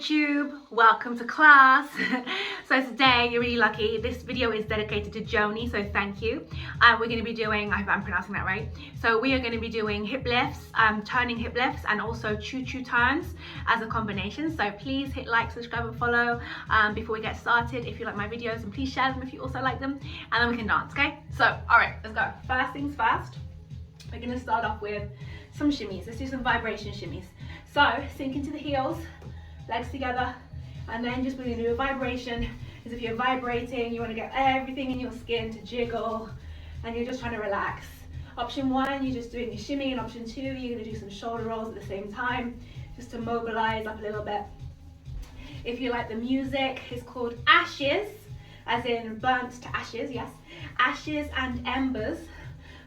YouTube, welcome to class. So today you're really lucky. This video is dedicated to Joni, so thank you. We're going to be doing, I hope I'm pronouncing that right. So we are going to be doing hip lifts, turning hip lifts, and also choo turns as a combination. So please hit like, subscribe and follow before we get started if you like my videos, and please share them if you also like them, and then we can dance, okay? So alright, let's go. First things first, we're going to start off with some shimmies. Let's do some vibration shimmies. So sink into the heels, legs together, and then just we're going to do a vibration as if you're vibrating. You want to get everything in your skin to jiggle, and you're just trying to relax. Option one, you're just doing a shimmy, and option two, you're going to do some shoulder rolls at the same time, just to mobilize up a little bit. If you like the music, it's called Ashes, as in burnt to ashes, yes. Ashes and Embers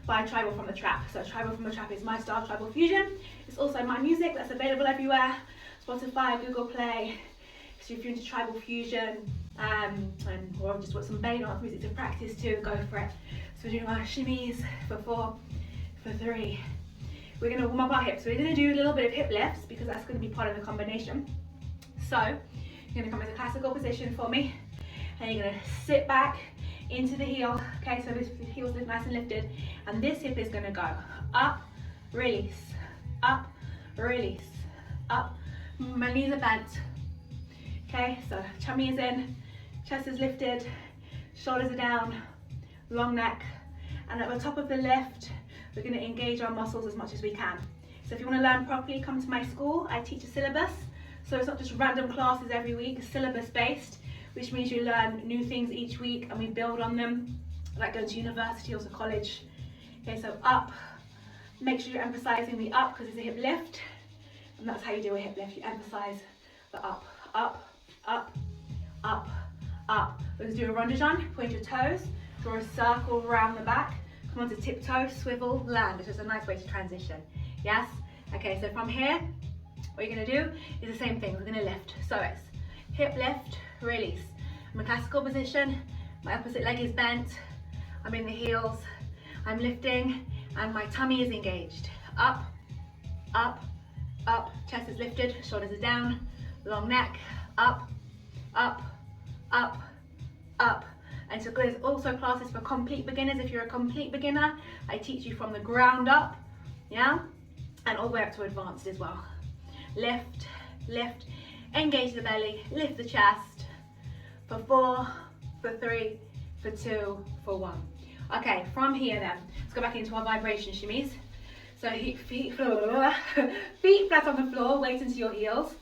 by Tribal from the Trap. So Tribal from the Trap is my style, Tribal Fusion. It's also my music that's available everywhere. Spotify, Google Play. So if you're into Tribal Fusion, or just want some BellyDance music to practice to, go for it. So we're doing our shimmies for 4, for 3. We're going to warm up our hips. So we're going to do a little bit of hip lifts because that's going to be part of the combination. So you're going to come into classical position for me, and you're going to sit back into the heel. Okay, so this heel's nice and lifted, and this hip is going to go up, release, up, release, up. My knees are bent. Okay, so tummy is in, chest is lifted, shoulders are down, long neck, and at the top of the lift, we're going to engage our muscles as much as we can. So if you want to learn properly, come to my school. I teach a syllabus, so it's not just random classes every week, it's syllabus based, which means you learn new things each week and we build on them, like going to university or to college. Okay, so up, make sure you're emphasizing the up because it's a hip lift. And that's how you do a hip lift. You emphasize the up, up, up, up, up. We're going to do a rondinjon. Point your toes, draw a circle around the back, come onto tiptoe, swivel, land. It's just a nice way to transition. Yes? Okay, so from here, what you're going to do is the same thing. We're going to lift. So it's hip lift, release. I'm in classical position. My opposite leg is bent. I'm in the heels. I'm lifting, and my tummy is engaged. Up, up, up, chest is lifted, shoulders are down, long neck, up, up, up, up. And so there's also classes for complete beginners. If you're a complete beginner, I teach you from the ground up, yeah, and all the way up to advanced as well. Lift, lift, engage the belly, lift the chest, for 4, for 3, for 2, for 1. Okay, from here then, let's go back into our vibration shimmies. So feet flat on the floor, weight into your heels.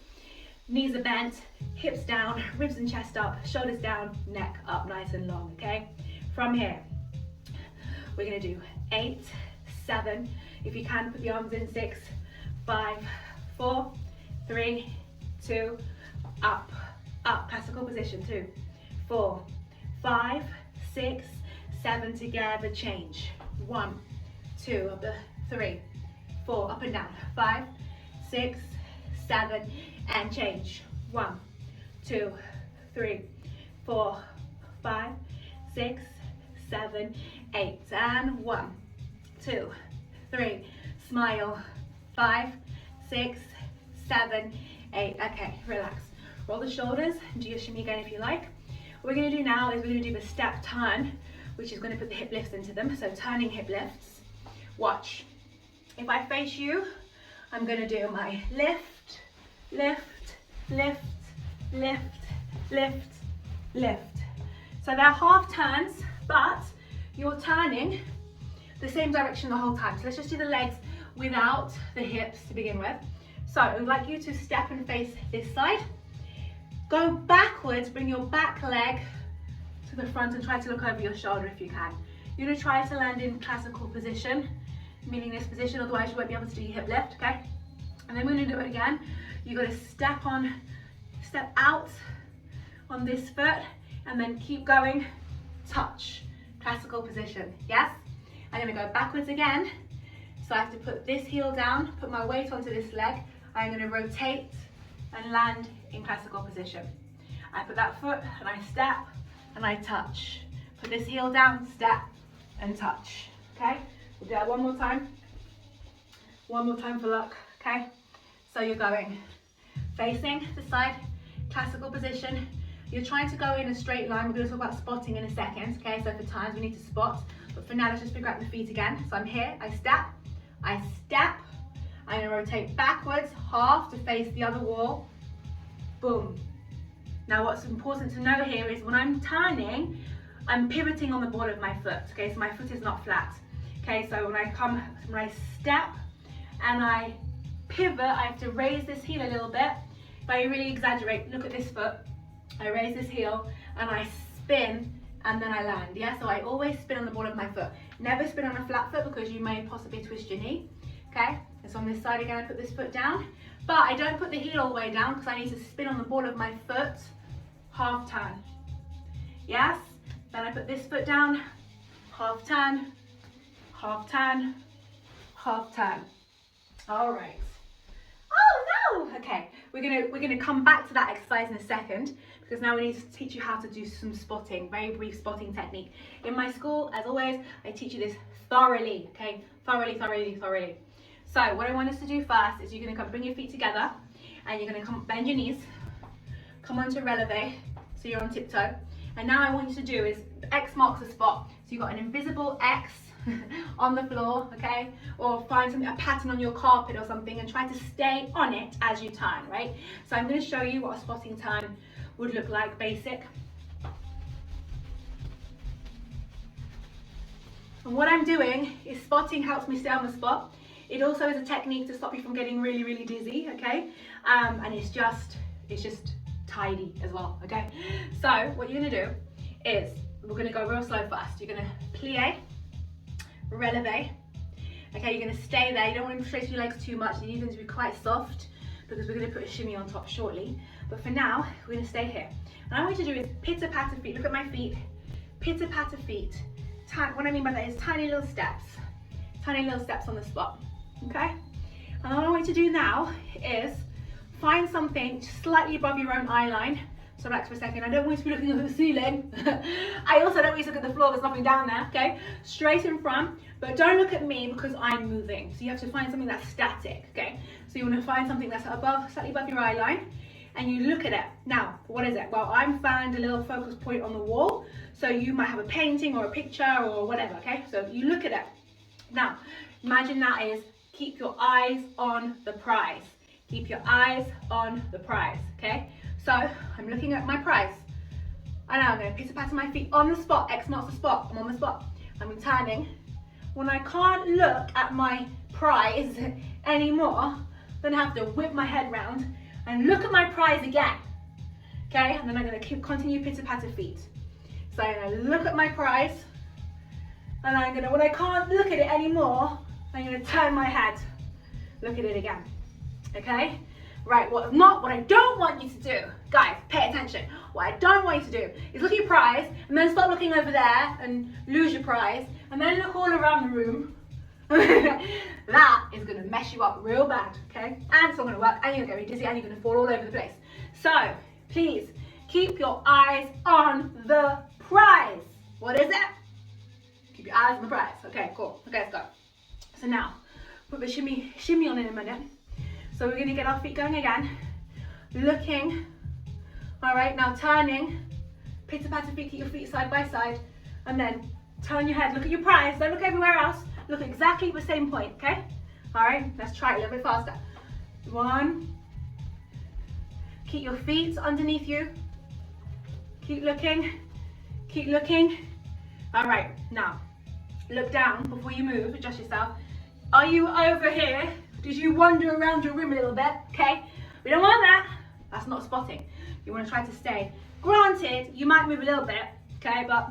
Knees are bent, hips down, ribs and chest up, shoulders down, neck up nice and long, okay? From here, we're gonna do 8, 7, if you can put the arms in, 6, 5, 4, 3, 2, up, up, classical position, 2, 4, 5, 6, 7, together, change, 1, 2, up the 3, 4, up and down, 5, 6, 7, and change, 1, 2, 3, 4, 5, 6, 7, 8, and 1, 2, 3, smile, 5, 6, 7, 8, okay, relax, roll the shoulders, do your shimmy again if you like. What we're going to do now is we're going to do the step turn, which is going to put the hip lifts into them, so turning hip lifts. Watch. If I face you, I'm going to do my lift, lift, lift, lift, lift, lift. So they're half turns, but you're turning the same direction the whole time. So let's just do the legs without the hips to begin with. So I would like you to step and face this side. Go backwards, bring your back leg to the front and try to look over your shoulder if you can. You're going to try to land in classical position, meaning this position, otherwise you won't be able to do your hip lift, okay? And then we're going to do it again. You've got to step out on this foot, and then keep going, touch, classical position, yes? I'm going to go backwards again, so I have to put this heel down, put my weight onto this leg. I'm going to rotate and land in classical position. I put that foot, and I step, and I touch. Put this heel down, step, and touch, okay? We'll do that one more time. One more time for luck, okay? So you're going facing the side, classical position. You're trying to go in a straight line. We're going to talk about spotting in a second, okay? So for times we need to spot, but for now let's just figure out the feet again. So I'm here, I step, I'm going to rotate backwards, half to face the other wall, boom. Now what's important to know here is when I'm turning, I'm pivoting on the ball of my foot, okay? So my foot is not flat, okay? So when I step and I pivot, I have to raise this heel a little bit. If I really exaggerate, look at this foot. I raise this heel and I spin and then I land, yeah? So I always spin on the ball of my foot. Never spin on a flat foot because you may possibly twist your knee, okay? And so on this side again, I put this foot down, but I don't put the heel all the way down because I need to spin on the ball of my foot, half turn. Yes? Then I put this foot down, half turn, half turn, half turn. All right. Oh no! Okay, we're gonna come back to that exercise in a second because now we need to teach you how to do some spotting, very brief spotting technique. In my school, as always, I teach you this thoroughly, okay? Thoroughly. So what I want us to do first is you're gonna come bring your feet together and you're gonna come bend your knees, come onto releve, so you're on tiptoe. And now I want you to do is X marks the spot. So you've got an invisible X on the floor, okay? Or find a pattern on your carpet or something and try to stay on it as you turn, right? So I'm going to show you what a spotting turn would look like, basic. And what I'm doing is spotting helps me stay on the spot. It also is a technique to stop you from getting really dizzy, okay? And it's just tidy as well, okay? So what you're gonna do is we're gonna go real slow first. You're gonna plie, releve, okay? You're gonna stay there. You don't want to stretch your legs too much. You need them to be quite soft because we're gonna put a shimmy on top shortly. But for now, we're gonna stay here. And I want you to do is pitter patter feet. Look at my feet. Pitter patter feet. What I mean by that is tiny little steps on the spot, okay? And what I want you to do now is find something slightly above your own eye line. So relax for a second. I don't want you to be looking at the ceiling. I also don't want you to look at the floor. There's nothing down there, okay? Straight in front, but don't look at me because I'm moving. So you have to find something that's static, okay? So you want to find something that's slightly above your eye line, and you look at it. Now, what is it? Well, I'm found a little focus point on the wall. So you might have a painting or a picture or whatever, okay? So you look at it. Now, imagine that is keep your eyes on the prize. Keep your eyes on the prize, okay? So I'm looking at my prize. And now I'm going to pitter patter my feet on the spot. X marks the spot. I'm on the spot. I'm turning. When I can't look at my prize anymore, then I have to whip my head round and look at my prize again. Okay? And then I'm going to continue pitter patter feet. So I'm going to look at my prize. And I'm going to, when I can't look at it anymore, I'm going to turn my head. Look at it again. Okay? Right, what I don't want you to do, guys, pay attention. What I don't want you to do is look at your prize and then start looking over there and lose your prize and then look all around the room. That is gonna mess you up real bad, okay? And it's not gonna work and you're gonna get really dizzy and you're gonna fall all over the place. So, please, keep your eyes on the prize. What is it? Keep your eyes on the prize. Okay, cool. Okay, let's go. So now, put the shimmy on in a minute. So we're gonna get our feet going again, looking, all right, now turning, pitter patter feet, keep your feet side by side, and then turn your head, look at your prize, don't look everywhere else, look exactly at the same point, okay? All right, let's try it a little bit faster. 1, keep your feet underneath you, keep looking, all right, now, look down before you move, adjust yourself. Are you over here? Did you wander around your room a little bit? Okay, we don't want that. That's not spotting. You want to try to stay. Granted, you might move a little bit, okay, but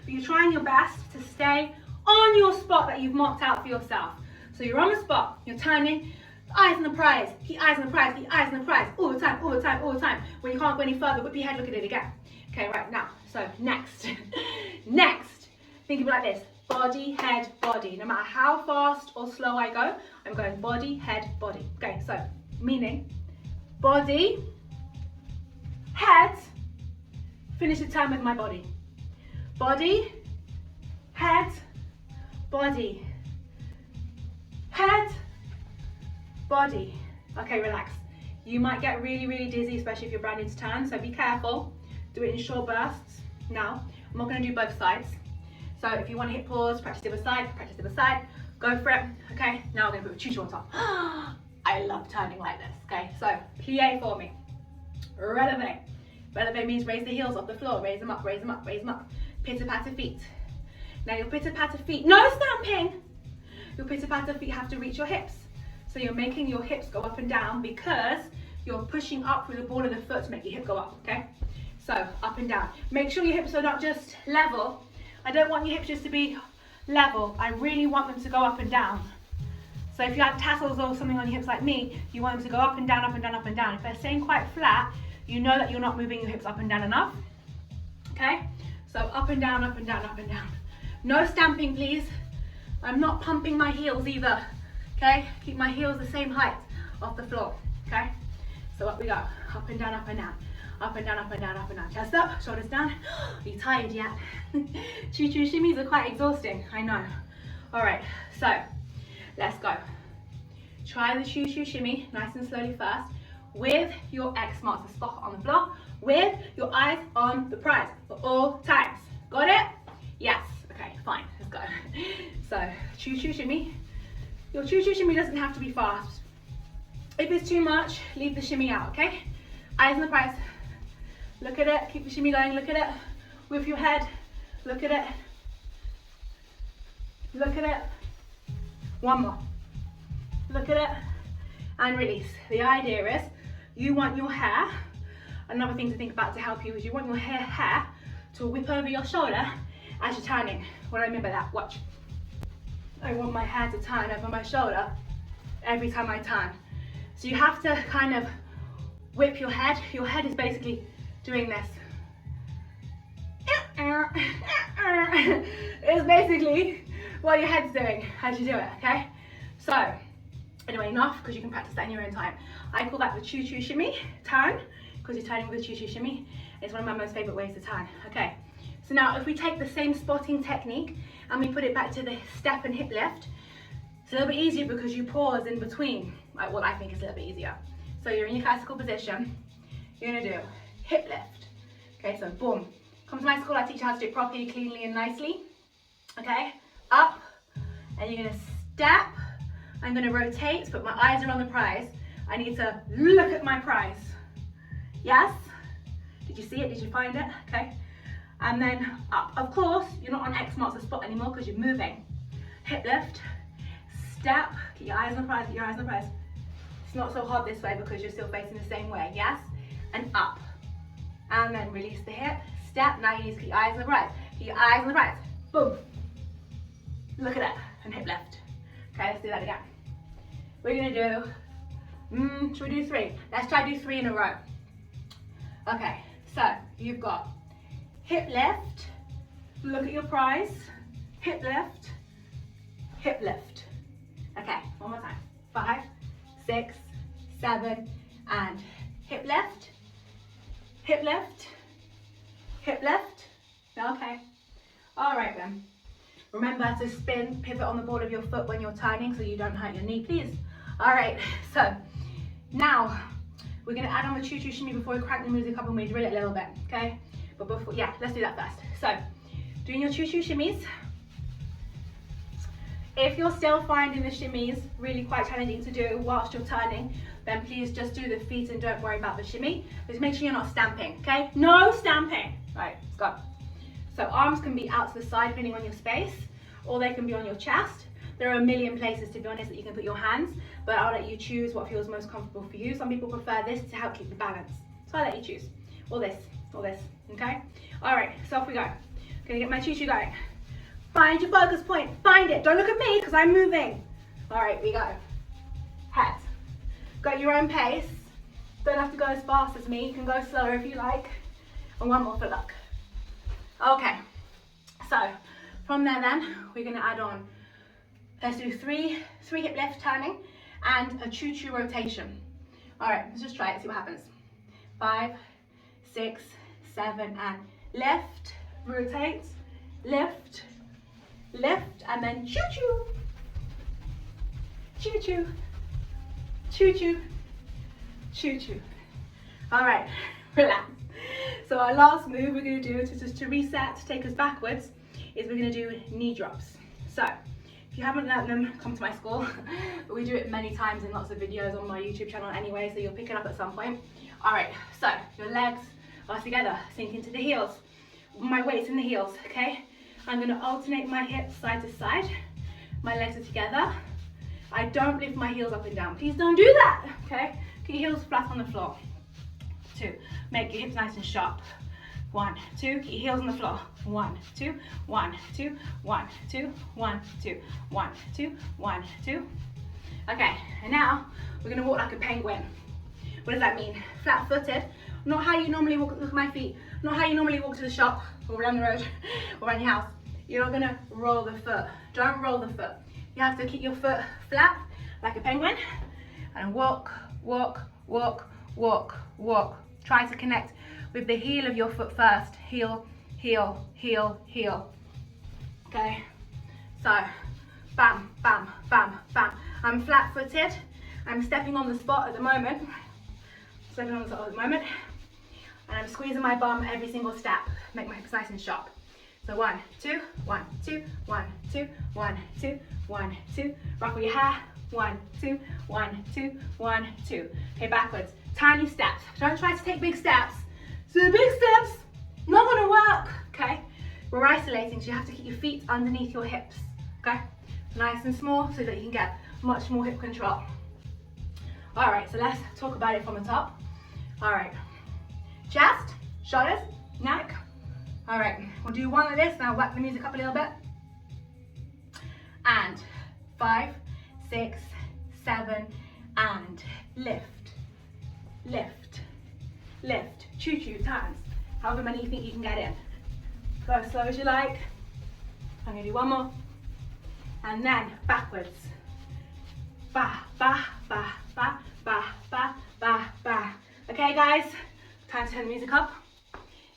you're trying your best to stay on your spot that you've marked out for yourself. So you're on the spot, you're turning, eyes on the prize, keep eyes on the prize, keep eyes on the prize, all the time. When you can't go any further, whip your head, look at it again. Okay, right, now, so next, think of it like this. Body, head, body. No matter how fast or slow I go, I'm going body, head, body. Okay, so meaning body, head, finish the turn with my body. Body, head, body. Head, body. Okay, relax. You might get really, really dizzy, especially if you're brand new to turn, so be careful. Do it in short bursts. Now, I'm not going to do both sides. So if you want to hit pause, practice the other side, go for it. Okay, now we're going to put a choo-choo on top. I love turning like this. Okay, so plie for me. Releve. Releve means raise the heels off the floor. Raise them up, raise them up, raise them up. Pitter-patter feet. Now your pitter-patter feet, no stamping. Your pitter-patter feet have to reach your hips. So you're making your hips go up and down because you're pushing up through the ball of the foot to make your hip go up, okay? So up and down. Make sure your hips are not just level. I don't want your hips just to be level. I really want them to go up and down. So if you have tassels or something on your hips like me, you want them to go up and down, up and down, up and down. If they're staying quite flat, you know that you're not moving your hips up and down enough, okay? So up and down, up and down, up and down. No stamping, please. I'm not pumping my heels either, okay? Keep my heels the same height off the floor, okay? So up we go, up and down, up and down. Up and down, up and down, up and down. Chest up, shoulders down. Are you tired yet? Choo-choo shimmies are quite exhausting, I know. All right, so let's go. Try the choo-choo shimmy, nice and slowly first, with your X marks the spot on the floor, with your eyes on the prize for all times. Got it? Yes. Okay, fine, let's go. So, choo-choo shimmy. Your choo-choo shimmy doesn't have to be fast. If it's too much, leave the shimmy out, okay? Eyes on the prize. Look at it, keep the shimmy going, look at it. With your head, look at it. Look at it. One more. Look at it. And release. The idea is, you want your hair, another thing to think about to help you is you want your hair to whip over your shoulder as you're turning. What do I mean by that? Watch. I want my hair to turn over my shoulder every time I turn. So you have to kind of whip your head. Your head is basically doing this. It's basically what your head's doing as you do it, okay? So, anyway, enough, because you can practice that in your own time. I call that the choo-choo shimmy turn, because you're turning with a choo-choo shimmy. It's one of my most favorite ways to turn, okay? So now, if we take the same spotting technique and we put it back to the step and hip lift, it's a little bit easier because you pause in between. Well, I think it's a little bit easier. So you're in your classical position. You're gonna do hip lift. Okay, so boom. Come to my school, I teach you how to do it properly, cleanly, and nicely. Okay, up, and you're gonna step. I'm gonna rotate, but my eyes are on the prize. I need to look at my prize. Yes? Did you see it? Did you find it? Okay. And then up. Of course, you're not on X marks the spot anymore because you're moving. Hip lift, step, keep your eyes on the prize, keep your eyes on the prize. It's not so hard this way because you're still facing the same way, yes? And up. And then release the hip, step. Now you need to keep your eyes on the prize. Keep your eyes on the prize. Boom. Look at that. And hip lift. Okay, let's do that again. We're gonna do, should we do 3? Let's try to do 3 in a row. Okay, so you've got hip lift, look at your prize, hip lift, hip lift. Okay, one more time. 5, 6, 7, and hip lift, hip lift, hip lift. Okay, all right then. Remember to spin, pivot on the ball of your foot when you're turning so you don't hurt your knee, please. All right, so now we're gonna add on the choo-choo shimmy before we crank the music up and we drill it a little bit, okay? But before, yeah, let's do that first. So, doing your choo-choo shimmies. If you're still finding the shimmies really quite challenging to do whilst you're turning, then please just do the feet and don't worry about the shimmy. Just make sure you're not stamping, okay? No stamping. Right, let's go. So arms can be out to the side depending on your space, or they can be on your chest. There are a million places, to be honest, that you can put your hands, but I'll let you choose what feels most comfortable for you. Some people prefer this to help keep the balance, so I'll let you choose. Or this, okay? All right, so off we go. Gonna get my choo-choo going. Find your focus point, find it. Don't look at me, because I'm moving. All right, we go. Head. Go at your own pace. Don't have to go as fast as me. You can go slower if you like. And one more for luck. Okay, so from there then, we're gonna add on, let's do three hip lift turning and a choo-choo rotation. All right, let's just try it, see what happens. 5, 6, 7, and lift, rotate, lift, lift, and then choo-choo, choo-choo, choo-choo, choo choo. All right, relax. So our last move we're going to do to reset, to take us backwards, is we're going to do knee drops. So if you haven't learned them, come to my school. But we do it many times in lots of videos on my YouTube channel anyway, so you'll pick it up at some point. All right, so your legs are together, sink into the heels. My weight's in the heels, okay? I'm going to alternate my hips side to side. My legs are together. I don't lift my heels up and down. Please don't do that, okay? Keep your heels flat on the floor. 2, make your hips nice and sharp. 1, 2, keep your heels on the floor. 1, 2, 1, 2, 1, 2, 1, 2, 1, 2, 1, 2. Okay, and now we're gonna walk like a penguin. What does that mean? Flat-footed. Not how you normally walk, look at my feet. Not how you normally walk to the shop or around the road or around your house. You're not gonna roll the foot. Don't roll the foot. You have to keep your foot flat like a penguin and walk, walk, walk, walk, walk. Try to connect with the heel of your foot first. Heel, heel, heel, heel. Okay, so bam, bam, bam, bam. I'm flat-footed. I'm stepping on the spot at the moment. Stepping on the spot at the moment. And I'm squeezing my bum every single step. Make my hips nice and sharp. So 1, 2, 1, 2, 1, 2, 1, 2, 1, 2. Ruffle your hair. 1, 2, 1, 2, 1, 2. Okay, backwards. Tiny steps. Don't try to take big steps. So the big steps, not gonna work, okay? We're isolating, so you have to keep your feet underneath your hips, okay? Nice and small so that you can get much more hip control. All right, so let's talk about it from the top. All right, chest, shoulders, neck. All right, we'll do one like this, now whack the music up a little bit. And 5, 6, 7, and lift, lift, lift. Choo-choo times, however many you think you can get in. Go as slow as you like. I'm gonna do one more. And then backwards. Ba, ba, ba, ba, ba, ba, ba, ba. Okay guys, time to turn the music up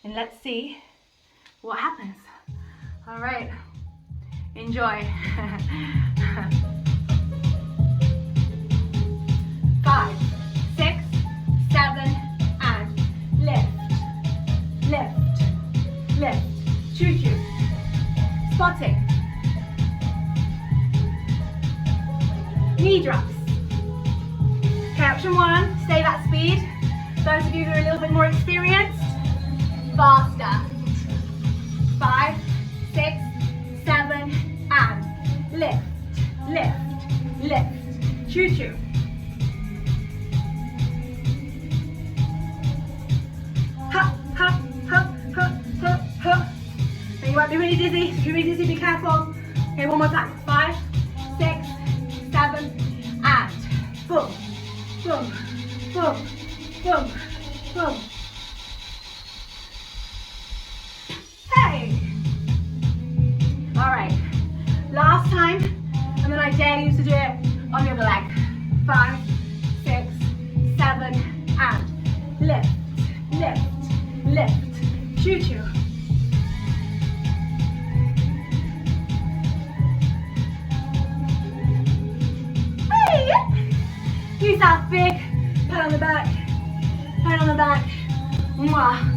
and let's see what happens. All right, enjoy. 5, 6, 7, and lift, lift, lift. Choo-choo. Spotting. Knee drops. Okay, option 1, stay that speed. Those of you who are a little bit more experienced, faster. 5, 6, 7, and lift, lift, lift. Choo-choo. Hop, hop, hop, hop, hop, hop. And you might be really dizzy. If you're really dizzy, be careful. Okay, one more time. 5, 6, 7, and boom, boom, boom, boom, boom. Hey! All right, last time, and then I dare you to do it on the other leg. 5, 6, 7, and lift, lift, lift. Choo-choo. Use that big pat on the back, pat on the back. Mwah.